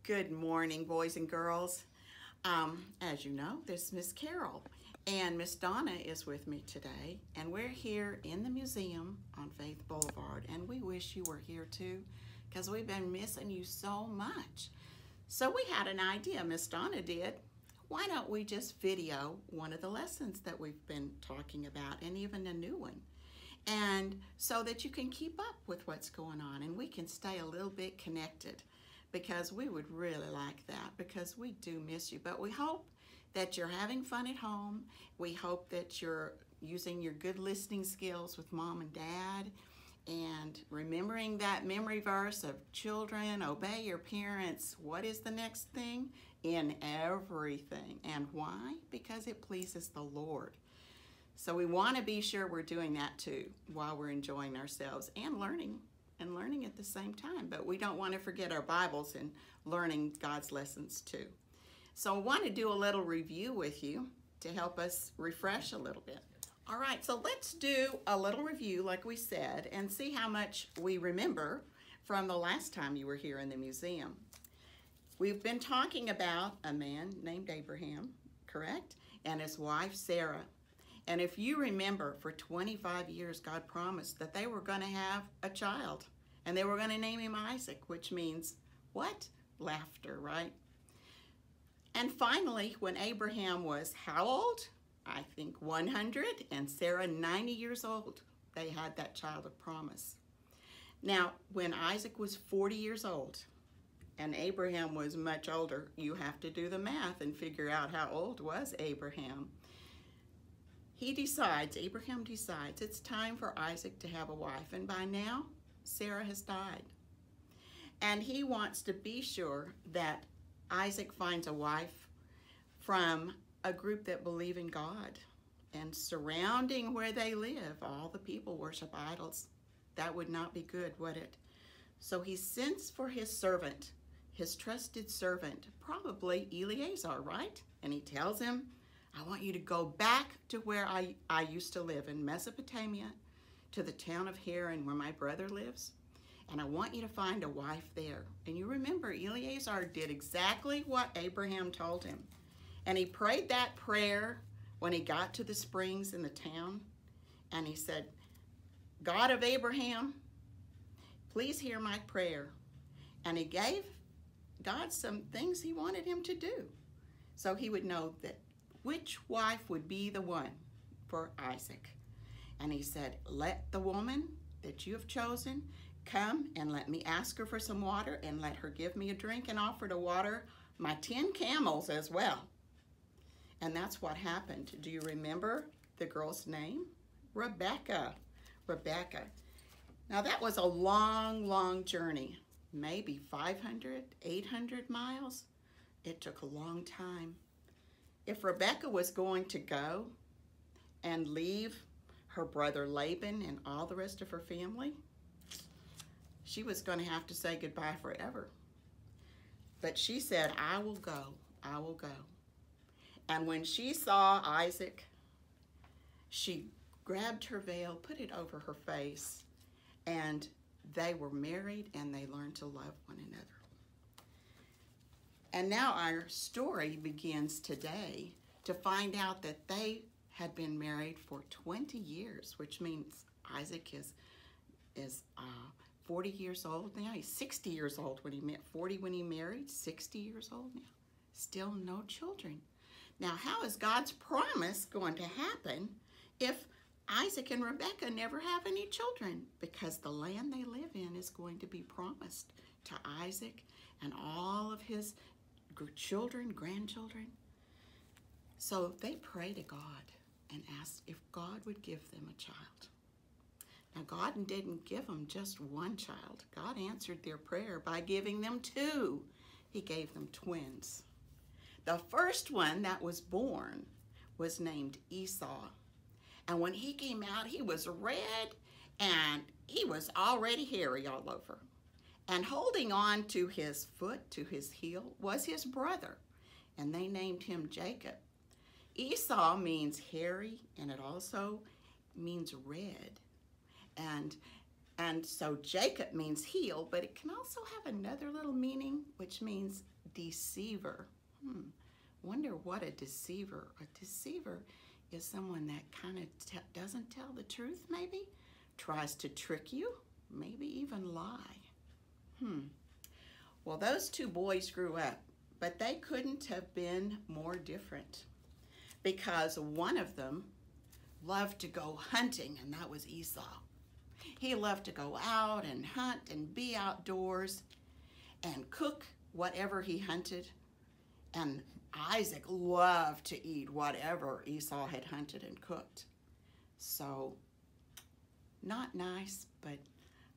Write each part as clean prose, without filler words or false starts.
Good morning, boys and girls. As you know, this is Miss Carol, and Miss Donna is with me today, and we're here in the museum on Faith Boulevard, and we wish you were here too, because we've been missing you so much. So we had an idea, Miss Donna did. Why don't we just video one of the lessons that we've been talking about, and even a new one, and so that you can keep up with what's going on, and we can stay a little bit connected, because we would really like that, because we do miss you. But we hope that you're having fun at home. We hope that you're using your good listening skills with mom and dad, and remembering that memory verse of children, obey your parents. What is the next thing? In everything. And why? Because it pleases the Lord. So we want to be sure we're doing that too while we're enjoying ourselves and learning at the same time. But we don't want to forget our Bibles and learning God's lessons too. So I want to do a little review with you to help us refresh a little bit. All right, so let's do a little review like we said and see how much we remember from the last time you were here in the museum. We've been talking about a man named Abraham, correct? And his wife, Sarah. And if you remember, for 25 years, God promised that they were going to have a child. And they were going to name him Isaac, which means what? Laughter, right? And finally, when Abraham was how old? I think 100, and Sarah 90 years old, they had that child of promise. Now, when Isaac was 40 years old, and Abraham was much older, you have to do the math and figure out how old was Abraham. Abraham decides it's time for Isaac to have a wife, and by now, Sarah has died. And he wants to be sure that Isaac finds a wife from a group that believe in God. And surrounding where they live, all the people worship idols. That would not be good, would it? So he sends for his servant, his trusted servant, probably Eliezer, right? And he tells him, I want you to go back to where I used to live in Mesopotamia, to the town of Haran where my brother lives, and I want you to find a wife there. And you remember, Eliezer did exactly what Abraham told him. And he prayed that prayer when he got to the springs in the town, and he said, God of Abraham, please hear my prayer. And he gave God some things he wanted him to do, so he would know that which wife would be the one for Isaac. And he said, let the woman that you have chosen come and let me ask her for some water, and let her give me a drink, and offer to water my 10 camels as well. And that's what happened. Do you remember the girl's name? Rebecca. Rebecca. Now that was a long, long journey, maybe 500, 800 miles. It took a long time. If Rebecca was going to go and leave her brother Laban and all the rest of her family, she was going to have to say goodbye forever. But she said, I will go, I will go. And when she saw Isaac, she grabbed her veil, put it over her face, and they were married, and they learned to love one another. And now our story begins today to find out that they had been married for 20 years, which means Isaac is 40 years old now. He's 60 years old when he met, 40 when he married, 60 years old now. Still no children. Now, how is God's promise going to happen if Isaac and Rebecca never have any children? Because the land they live in is going to be promised to Isaac and all of his children, grandchildren. So they pray to God and ask if God would give them a child. Now, God didn't give them just one child. God answered their prayer by giving them two. He gave them twins. The first one that was born was named Esau. And when he came out, he was red, and he was already hairy all over. And holding on to his foot, to his heel, was his brother, and they named him Jacob. Esau means hairy, and it also means red. And And so Jacob means heel, but it can also have another little meaning, which means deceiver. Wonder what a deceiver. A deceiver is someone that kind of doesn't tell the truth, maybe, tries to trick you, maybe even lie. Well, those two boys grew up, but they couldn't have been more different, because one of them loved to go hunting, and that was Esau. He loved to go out and hunt and be outdoors and cook whatever he hunted. And Isaac loved to eat whatever Esau had hunted and cooked. So, not nice, but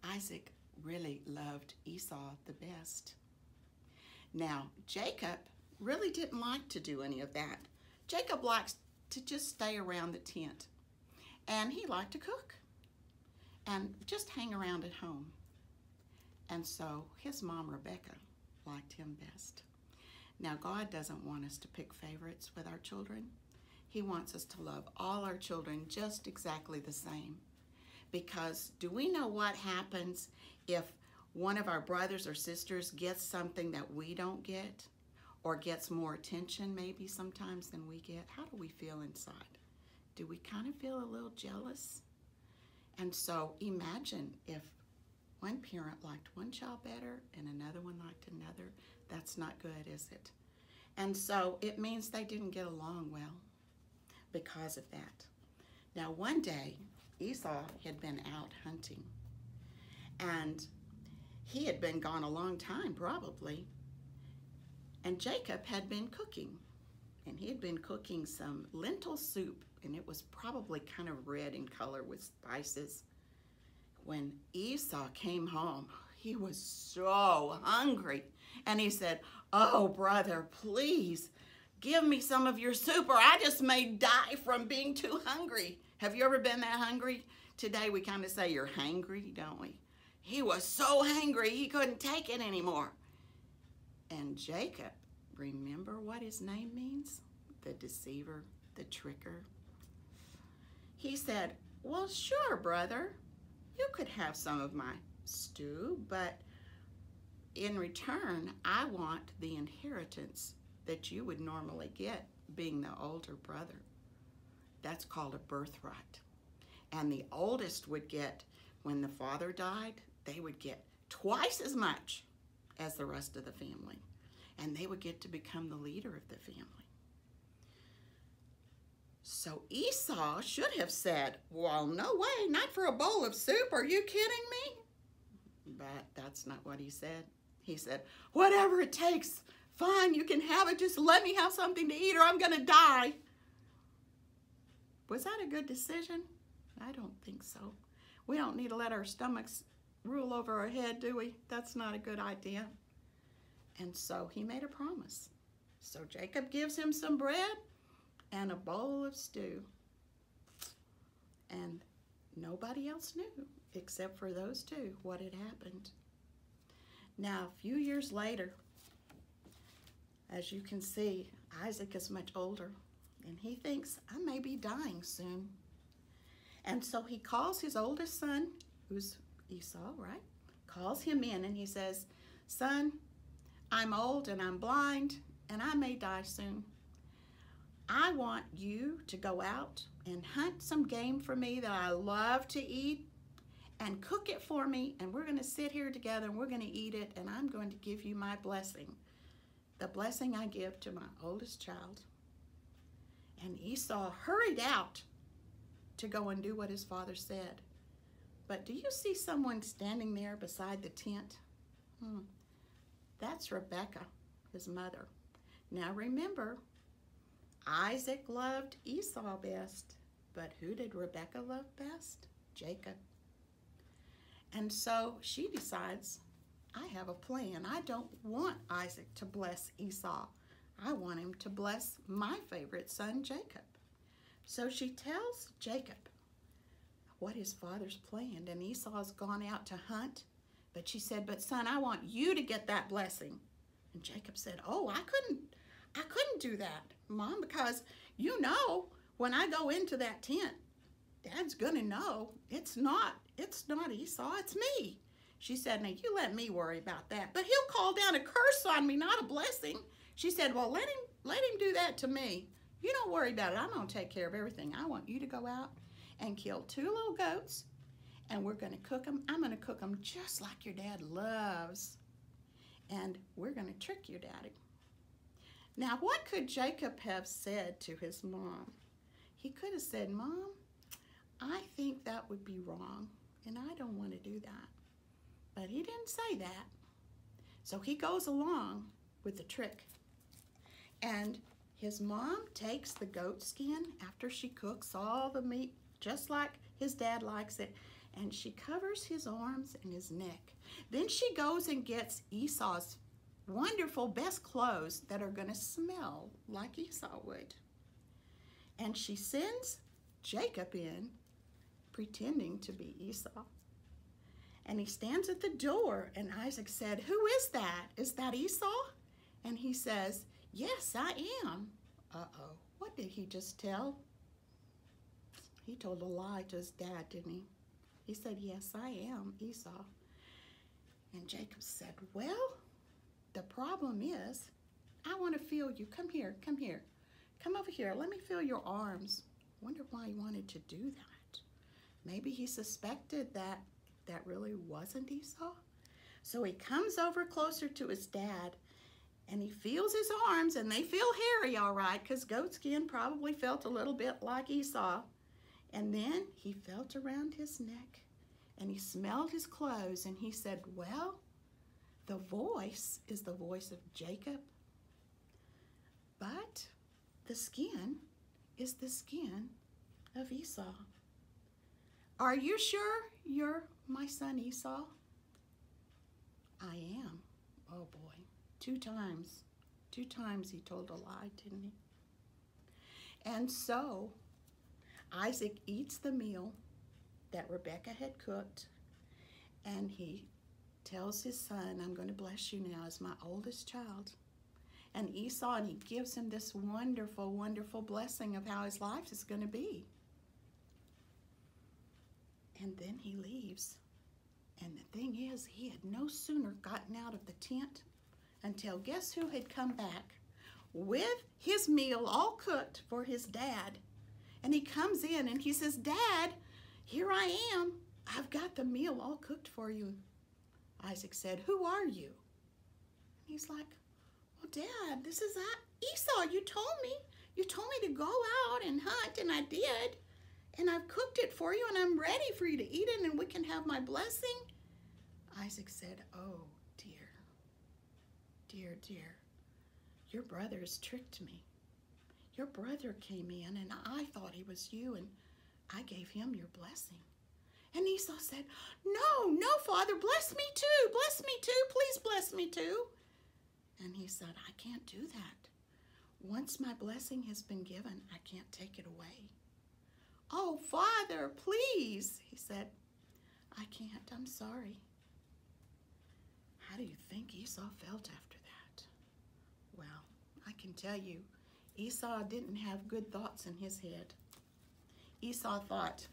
Isaac really loved Esau the best. Now, Jacob really didn't like to do any of that. Jacob likes to just stay around the tent, and he liked to cook and just hang around at home. And so his mom, Rebecca, liked him best. Now, God doesn't want us to pick favorites with our children. He wants us to love all our children just exactly the same. Because do we know what happens if one of our brothers or sisters gets something that we don't get, or gets more attention maybe sometimes than we get? How do we feel inside? Do we kind of feel a little jealous? And so imagine if one parent liked one child better and another one liked another. That's not good, is it? And so it means they didn't get along well because of that. Now, one day, Esau had been out hunting, and he had been gone a long time, probably, and Jacob had been cooking, and he had been cooking some lentil soup, and it was probably kind of red in color with spices. When Esau came home, he was so hungry, and he said, "Oh, brother, please give me some of your soup, or I just may die from being too hungry." Have you ever been that hungry? Today we kind of say you're hangry, don't we? He was so hangry he couldn't take it anymore. And Jacob, remember what his name means? The deceiver, the tricker. He said, "Well, sure, brother, you could have some of my stew, but in return, I want the inheritance that you would normally get being the older brother." That's called a birthright. And the oldest would get, when the father died, they would get twice as much as the rest of the family. And they would get to become the leader of the family. So Esau should have said, "Well, no way, not for a bowl of soup. Are you kidding me?" But that's not what he said. He said, "Whatever it takes, fine, you can have it. Just let me have something to eat or I'm going to die." Was that a good decision? I don't think so. We don't need to let our stomachs rule over our head, do we? That's not a good idea. And so he made a promise. So Jacob gives him some bread and a bowl of stew. And nobody else knew, except for those two, what had happened. Now, a few years later, as you can see, Isaac is much older, and he thinks, I may be dying soon. And so he calls his oldest son, who's Esau, right? Calls him in, and he says, "Son, I'm old and I'm blind, and I may die soon. I want you to go out and hunt some game for me that I love to eat, and cook it for me, and we're going to sit here together and we're going to eat it, and I'm going to give you my blessing, the blessing I give to my oldest child." And Esau hurried out to go and do what his father said. But do you see someone standing there beside the tent? That's Rebecca, his mother. Now remember, Isaac loved Esau best, but who did Rebecca love best? Jacob. And so she decides, I have a plan. I don't want Isaac to bless Esau. I want him to bless my favorite son, Jacob. So she tells Jacob what his father's planned, and Esau's gone out to hunt. But she said, "But son, I want you to get that blessing." And Jacob said, "Oh, I couldn't do that, Mom, because you know, when I go into that tent, Dad's gonna know it's not it's not Esau, it's me. She said, now you let me worry about that. But he'll call down a curse on me, not a blessing. She said, well, let him do that to me. You don't worry about it. I'm going to take care of everything. I want you to go out and kill 2 little goats, and we're going to cook them. I'm going to cook them just like your dad loves, and we're going to trick your daddy. Now, what could Jacob have said to his mom? He could have said, Mom, I think that would be wrong, and I don't want to do that. But he didn't say that. So he goes along with the trick. And his mom takes the goat skin after she cooks all the meat, just like his dad likes it, and she covers his arms and his neck. Then she goes and gets Esau's wonderful best clothes that are going to smell like Esau would. And she sends Jacob in pretending to be Esau. And he stands at the door, and Isaac said, who is that? Is that Esau? And he says, yes, I am. Uh-oh, what did he just tell? He told a lie to his dad, didn't he? He said, yes, I am Esau. And Jacob said, well, the problem is, I want to feel you. Come here, come here. Come over here, let me feel your arms. Wonder why he wanted to do that. Maybe he suspected that really wasn't Esau. So he comes over closer to his dad, and he feels his arms, and they feel hairy, all right, because goat skin probably felt a little bit like Esau. And then he felt around his neck, and he smelled his clothes, and he said, well, the voice is the voice of Jacob, but the skin is the skin of Esau. Are you sure you're my son Esau? I am. Oh boy, 2 times. 2 times he told a lie, didn't he? And so Isaac eats the meal that Rebekah had cooked, and he tells his son, I'm going to bless you now as my oldest child. And Esau, and he gives him this wonderful, wonderful blessing of how his life is going to be. And then he leaves. And the thing is, he had no sooner gotten out of the tent until guess who had come back with his meal all cooked for his dad. And he comes in and he says, Dad, here I am. I've got the meal all cooked for you. Isaac said, who are you? And he's like, well, Dad, this is Esau. You told me to go out and hunt, and I did. And I've cooked it for you, and I'm ready for you to eat it, and we can have my blessing. Isaac said, oh, dear, dear, dear, your brother has tricked me. Your brother came in, and I thought he was you, and I gave him your blessing. And Esau said, no, no, Father, bless me too, please bless me too. And he said, I can't do that. Once my blessing has been given, I can't take it away. Oh, Father, please, he said, I can't, I'm sorry. How do you think Esau felt after that? Well, I can tell you, Esau didn't have good thoughts in his head. Esau thought,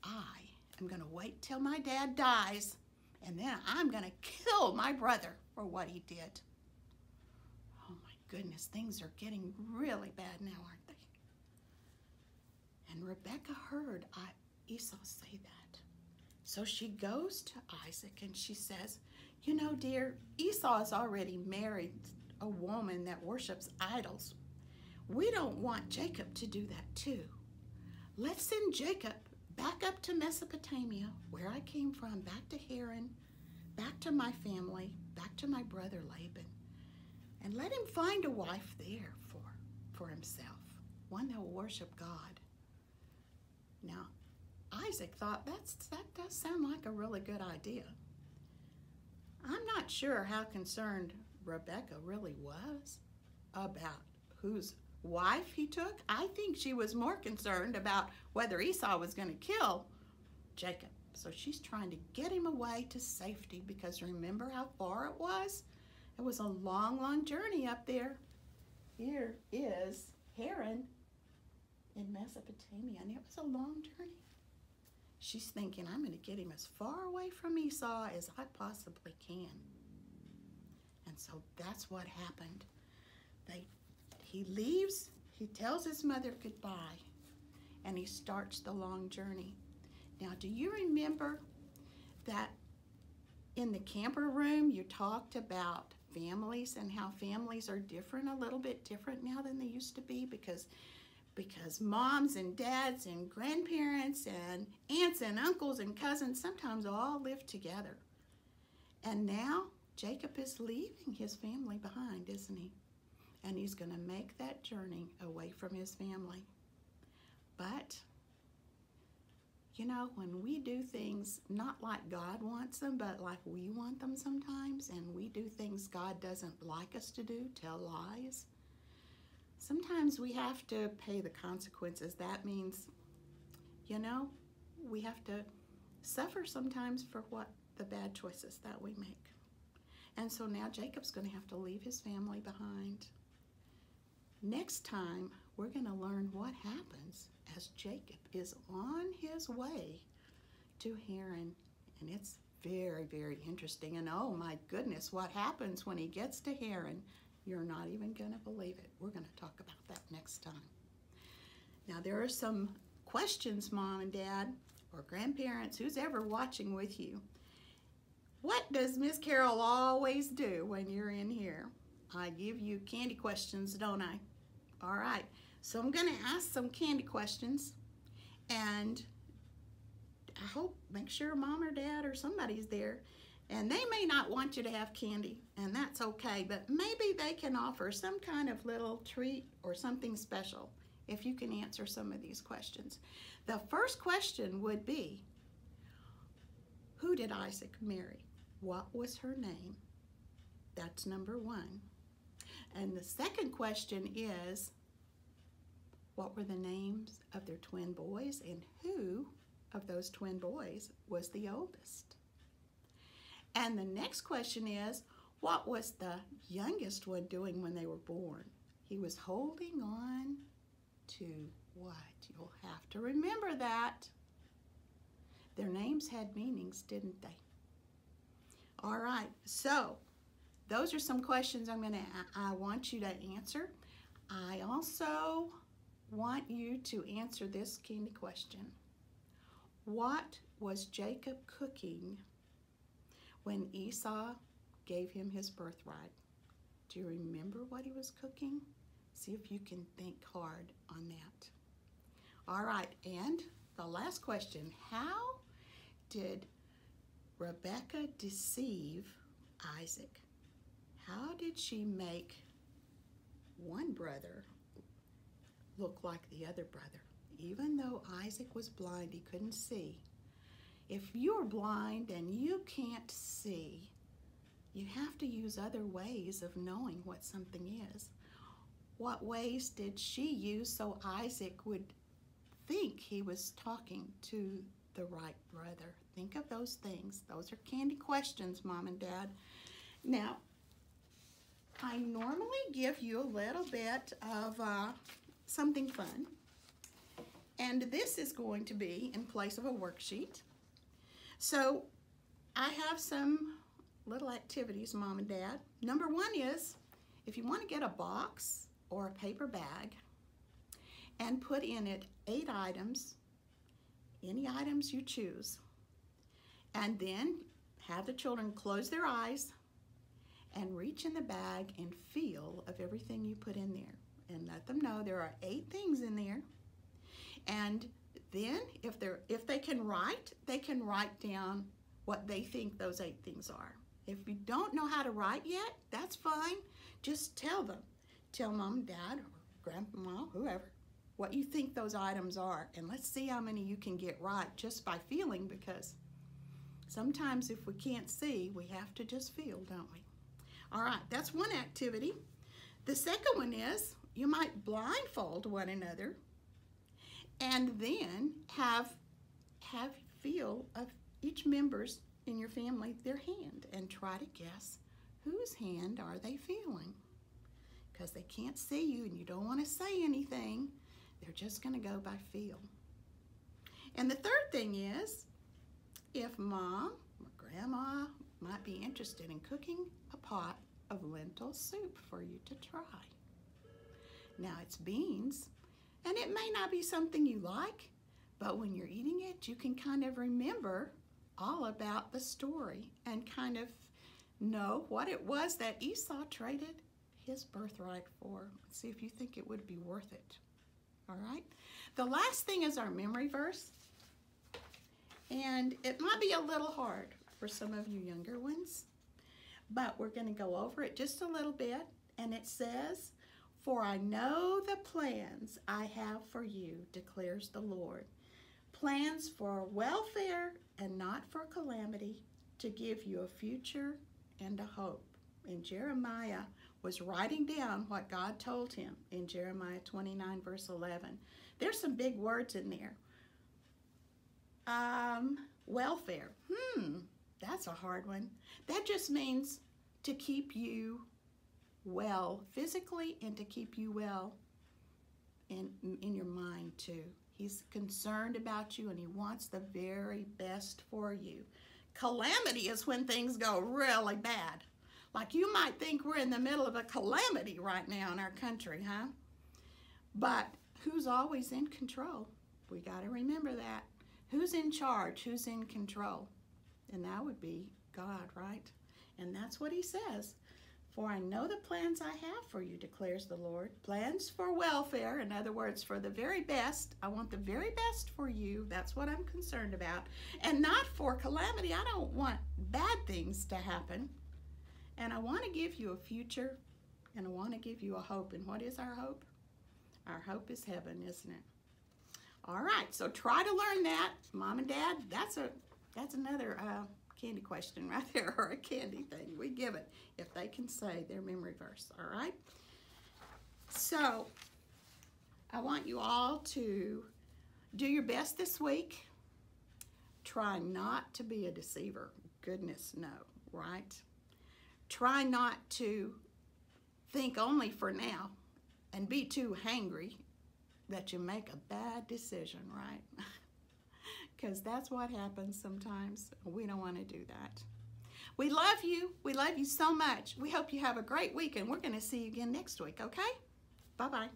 I am going to wait till my dad dies, and then I'm going to kill my brother for what he did. Oh my goodness, things are getting really bad now, aren't they? And Rebekah heard Esau say that. So she goes to Isaac and she says, you know, dear, Esau has already married a woman that worships idols. We don't want Jacob to do that too. Let's send Jacob back up to Mesopotamia, where I came from, back to Haran, back to my family, back to my brother Laban, and let him find a wife there for himself, one that will worship God. Now, Isaac thought that does sound like a really good idea. I'm not sure how concerned Rebekah really was about whose wife he took. I think she was more concerned about whether Esau was going to kill Jacob. So she's trying to get him away to safety, because remember how far it was? It was a long, long journey up there. Here is Haran in Mesopotamia, and it was a long journey. she's thinking, I'm going to get him as far away from Esau as I possibly can. And so that's what happened. He leaves, he tells his mother goodbye, and he starts the long journey. Now, do you remember that in the camper room you talked about families and how families are different, a little bit different now than they used to be, because moms and dads and grandparents and aunts and uncles and cousins sometimes all live together. And now Jacob is leaving his family behind, isn't he? And he's going to make that journey away from his family. But, you know, when we do things not like God wants them, but like we want them sometimes, and we do things God doesn't like us to do, tell lies, sometimes we have to pay the consequences. That means, you know, we have to suffer sometimes for what the bad choices that we make. And so now Jacob's going to have to leave his family behind. Next time, we're going to learn what happens as Jacob is on his way to Haran. And it's very, very interesting. And oh my goodness, what happens when he gets to Haran? You're not even going to believe it. We're going to talk about that next time. Now, there are some questions, Mom and Dad, or grandparents, who's ever watching with you. What does Miss Carol always do when you're in here? I give you candy questions, don't I? All right, so I'm going to ask some candy questions, and I hope, make sure Mom or Dad or somebody's there, and they may not want you to have candy, and that's okay, but maybe they can offer some kind of little treat or something special if you can answer some of these questions. The first question would be, who did Isaac marry? What was her name? That's number one. And the second question is, what were the names of their twin boys, and who of those twin boys was the oldest? And the next question is, what was the youngest one doing when they were born? He was holding on to what? You'll have to remember that. Their names had meanings, didn't they? All right, so those are some questions I want you to answer. I also want you to answer this candy question. What was Jacob cooking when Esau gave him his birthright? Do you remember what he was cooking? See if you can think hard on that. All right, and the last question, how did Rebekah deceive Isaac? How did she make one brother look like the other brother? Even though Isaac was blind, he couldn't see. If you're blind and you can't see, you have to use other ways of knowing what something is. What ways did she use so Isaac would think he was talking to the right brother? Think of those things. Those are candy questions, Mom and Dad. Now, I normally give you a little bit of something fun. And this is going to be in place of a worksheet. So I have some little activities, Mom and Dad. Number one is, if you want to get a box or a paper bag and put in it 8 items, any items you choose, and then have the children close their eyes and reach in the bag and feel of everything you put in there, and let them know there are 8 things in there. And then if they can write down what they think those 8 things are. If you don't know how to write yet, that's fine. Just tell them. Tell Mom, Dad, or Grandma, whoever, what you think those items are. And let's see how many you can get right just by feeling, because sometimes if we can't see, we have to just feel, don't we? All right, that's one activity. The second one is, you might blindfold one another and then have feel of each member's in your family, their hand, and try to guess whose hand are they feeling. Because they can't see you and you don't want to say anything, they're just going to go by feel. And the third thing is, if Mom or Grandma might be interested in cooking a pot of lentil soup for you to try. Now it's beans, and it may not be something you like, but when you're eating it, you can kind of remember all about the story and kind of know what it was that Esau traded his birthright for. See if you think it would be worth it. All right? The last thing is our memory verse. And it might be a little hard for some of you younger ones, but we're going to go over it just a little bit. And it says, "For I know the plans I have for you, declares the Lord. Plans for welfare and not for calamity, to give you a future and a hope." And Jeremiah was writing down what God told him in Jeremiah 29, verse 11. There's some big words in there. Welfare. That's a hard one. That just means to keep you well physically and to keep you well in your mind too. He's concerned about you and he wants the very best for you. Calamity is when things go really bad. Like you might think we're in the middle of a calamity right now in our country, huh? But who's always in control? We got to remember that. Who's in charge? Who's in control? And that would be God, right? And that's what he says. "For I know the plans I have for you, declares the Lord. Plans for welfare," in other words, for the very best. I want the very best for you. That's what I'm concerned about. "And not for calamity." I don't want bad things to happen. "And I want to give you a future, and I want to give you a hope." And what is our hope? Our hope is heaven, isn't it? All right, so try to learn that. Mom and Dad, that's another candy question right there, or a candy thing. We give it if they can say their memory verse, all right? So I want you all to do your best this week. Try not to be a deceiver. Goodness, no, right? Try not to think only for now and be too hangry that you make a bad decision, right? Because that's what happens sometimes. We don't want to do that. We love you. We love you so much. We hope you have a great week, and we're going to see you again next week, okay? Bye-bye.